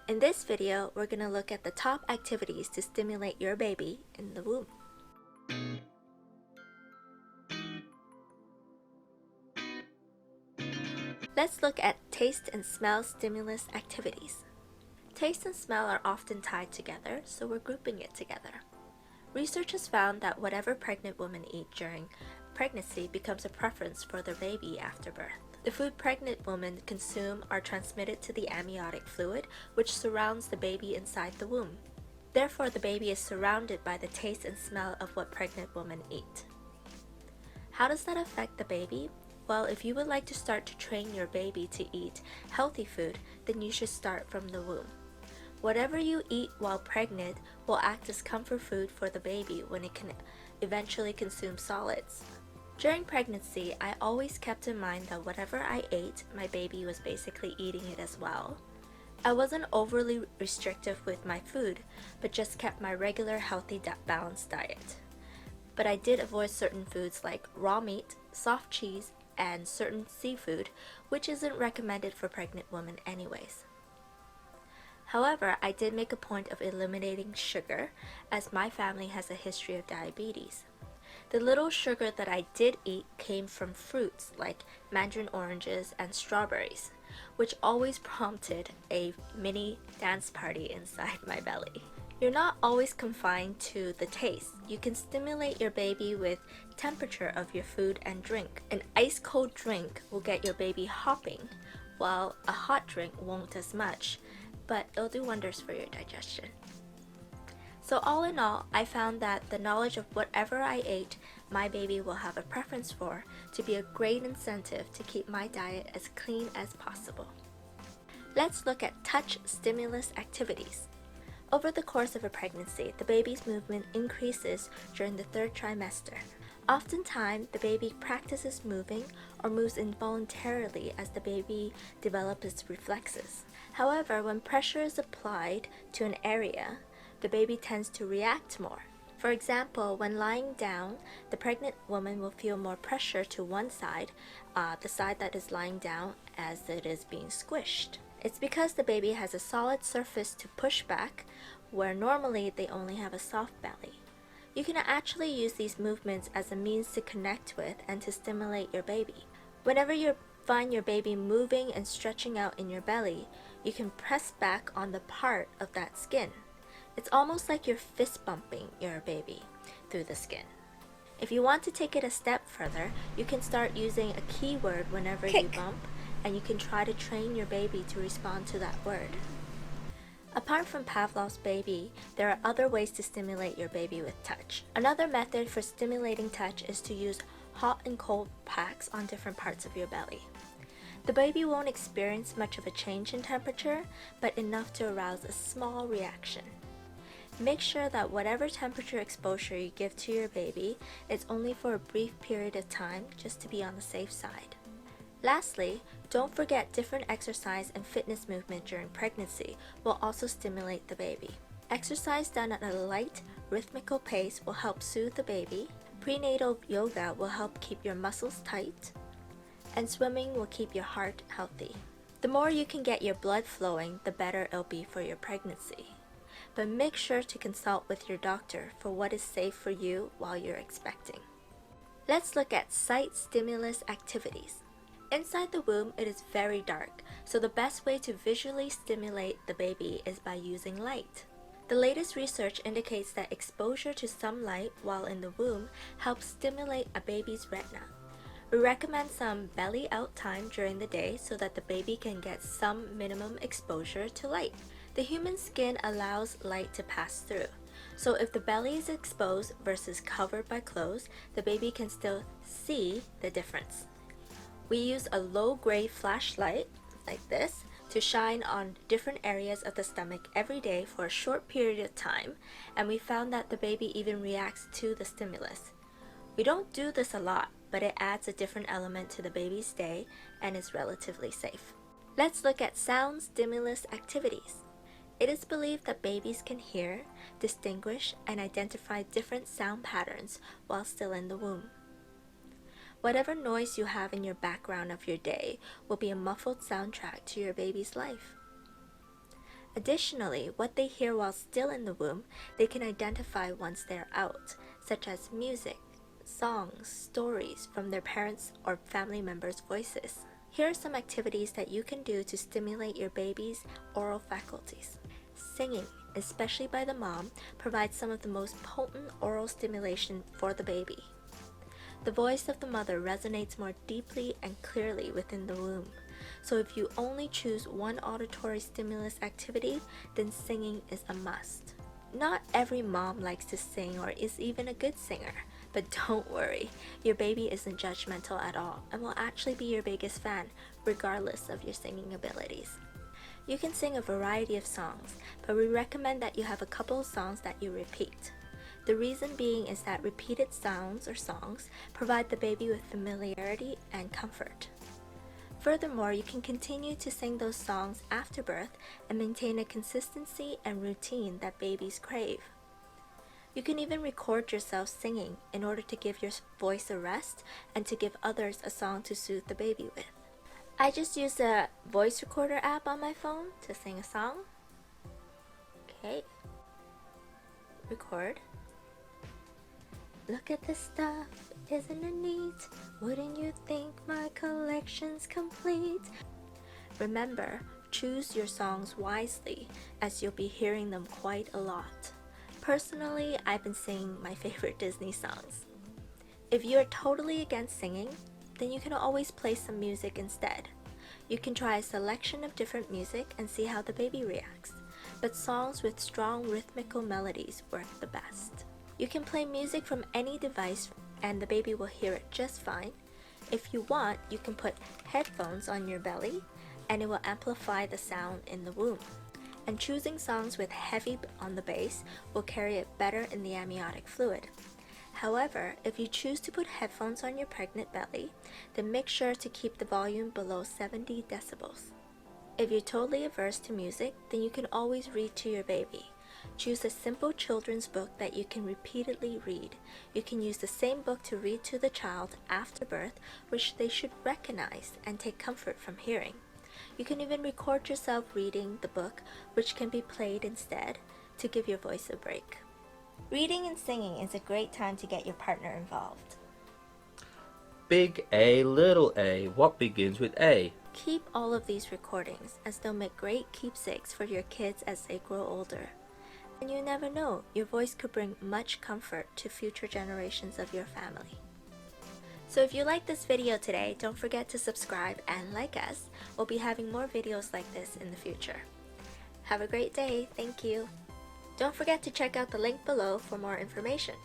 In this video, we're going to look at the top activities to stimulate your baby in the womb. Let's look at taste and smell stimulus activities. Taste and smell are often tied together, so we're grouping it together. Research has found that whatever pregnant women eat during pregnancy becomes a preference for their baby after birth. The food pregnant women consume are transmitted to the amniotic fluid, which surrounds the baby inside the womb. Therefore, the baby is surrounded by the taste and smell of what pregnant women eat. How does that affect the baby? Well, if you would like to start to train your baby to eat healthy food, then you should start from the womb. Whatever you eat while pregnant will act as comfort food for the baby when it can eventually consume solids. During pregnancy, I always kept in mind that whatever I ate, my baby was basically eating it as well. I wasn't overly restrictive with my food, but just kept my regular healthy balanced diet. But I did avoid certain foods like raw meat, soft cheese, and certain seafood, which isn't recommended for pregnant women anyways. However, I did make a point of eliminating sugar, as my family has a history of diabetes. The little sugar that I did eat came from fruits like mandarin oranges and strawberries, which always prompted a mini dance party inside my belly. You're not always confined to the taste. You can stimulate your baby with temperature of your food and drink. An ice cold drink will get your baby hopping, while a hot drink won't as much, but it'll do wonders for your digestion. So all in all, I found that the knowledge of whatever I ate, my baby will have a preference for to be a great incentive to keep my diet as clean as possible. Let's look at touch stimulus activities. Over the course of a pregnancy, the baby's movement increases during the third trimester. Oftentimes, the baby practices moving or moves involuntarily as the baby develops its reflexes. However, when pressure is applied to an area, the baby tends to react more. For example, when lying down, the pregnant woman will feel more pressure to one side, the side that is lying down, as it is being squished. It's because the baby has a solid surface to push back, where normally they only have a soft belly. You can actually use these movements as a means to connect with and to stimulate your baby. Whenever you find your baby moving and stretching out in your belly, you can press back on the part of that skin. It's almost like you're fist bumping your baby through the skin. If you want to take it a step further, you can start using a keyword whenever you bump, and you can try to train your baby to respond to that word. Apart from Pavlov's baby, there are other ways to stimulate your baby with touch. Another method for stimulating touch is to use hot and cold packs on different parts of your belly. The baby won't experience much of a change in temperature, but enough to arouse a small reaction. Make sure that whatever temperature exposure you give to your baby is only for a brief period of time, just to be on the safe side. Lastly, don't forget different exercise and fitness movement during pregnancy will also stimulate the baby. Exercise done at a light, rhythmical pace will help soothe the baby. Prenatal yoga will help keep your muscles tight. And swimming will keep your heart healthy. The more you can get your blood flowing, the better it'll be for your pregnancy. But make sure to consult with your doctor for what is safe for you while you're expecting. Let's look at sight stimulus activities. Inside the womb, it is very dark, so the best way to visually stimulate the baby is by using light. The latest research indicates that exposure to some light while in the womb helps stimulate a baby's retina. We recommend some belly out time during the day so that the baby can get some minimum exposure to light. The human skin allows light to pass through, so if the belly is exposed versus covered by clothes, the baby can still see the difference. We use a low-grade flashlight, like this, to shine on different areas of the stomach every day for a short period of time, and we found that the baby even reacts to the stimulus. We don't do this a lot, but it adds a different element to the baby's day and is relatively safe. Let's look at sound stimulus activities. It is believed that babies can hear, distinguish, and identify different sound patterns while still in the womb. Whatever noise you have in your background of your day will be a muffled soundtrack to your baby's life. Additionally, what they hear while still in the womb, they can identify once they're out, such as music, songs, stories from their parents' or family members' voices. Here are some activities that you can do to stimulate your baby's oral faculties. Singing, especially by the mom, provides some of the most potent oral stimulation for the baby. The voice of the mother resonates more deeply and clearly within the womb. So if you only choose one auditory stimulus activity, then singing is a must. Not every mom likes to sing or is even a good singer, but don't worry, your baby isn't judgmental at all and will actually be your biggest fan, regardless of your singing abilities. You can sing a variety of songs, but we recommend that you have a couple of songs that you repeat. The reason being is that repeated sounds or songs provide the baby with familiarity and comfort. Furthermore, you can continue to sing those songs after birth and maintain a consistency and routine that babies crave. You can even record yourself singing in order to give your voice a rest and to give others a song to soothe the baby with. I just use a voice recorder app on my phone to sing a song. Okay. Record. Look at this stuff, isn't it neat? Wouldn't you think my collection's complete? Remember, choose your songs wisely, as you'll be hearing them quite a lot. Personally, I've been singing my favorite Disney songs. If you're totally against singing, then you can always play some music instead. You can try a selection of different music and see how the baby reacts, but songs with strong rhythmical melodies work the best. You can play music from any device and the baby will hear it just fine. If you want, you can put headphones on your belly and it will amplify the sound in the womb. And choosing songs with heavy on the bass will carry it better in the amniotic fluid. However, if you choose to put headphones on your pregnant belly, then make sure to keep the volume below 70 decibels. If you're totally averse to music, then you can always read to your baby. Choose a simple children's book that you can repeatedly read. You can use the same book to read to the child after birth, which they should recognize and take comfort from hearing. You can even record yourself reading the book, which can be played instead to give your voice a break. Reading and singing is a great time to get your partner involved. Big A, little a, what begins with A? Keep all of these recordings, as they'll make great keepsakes for your kids as they grow older. And you never know, your voice could bring much comfort to future generations of your family. So if you like this video today, don't forget to subscribe and like us. We'll be having more videos like this in the future. Have a great day. Thank you. Don't forget to check out the link below for more information.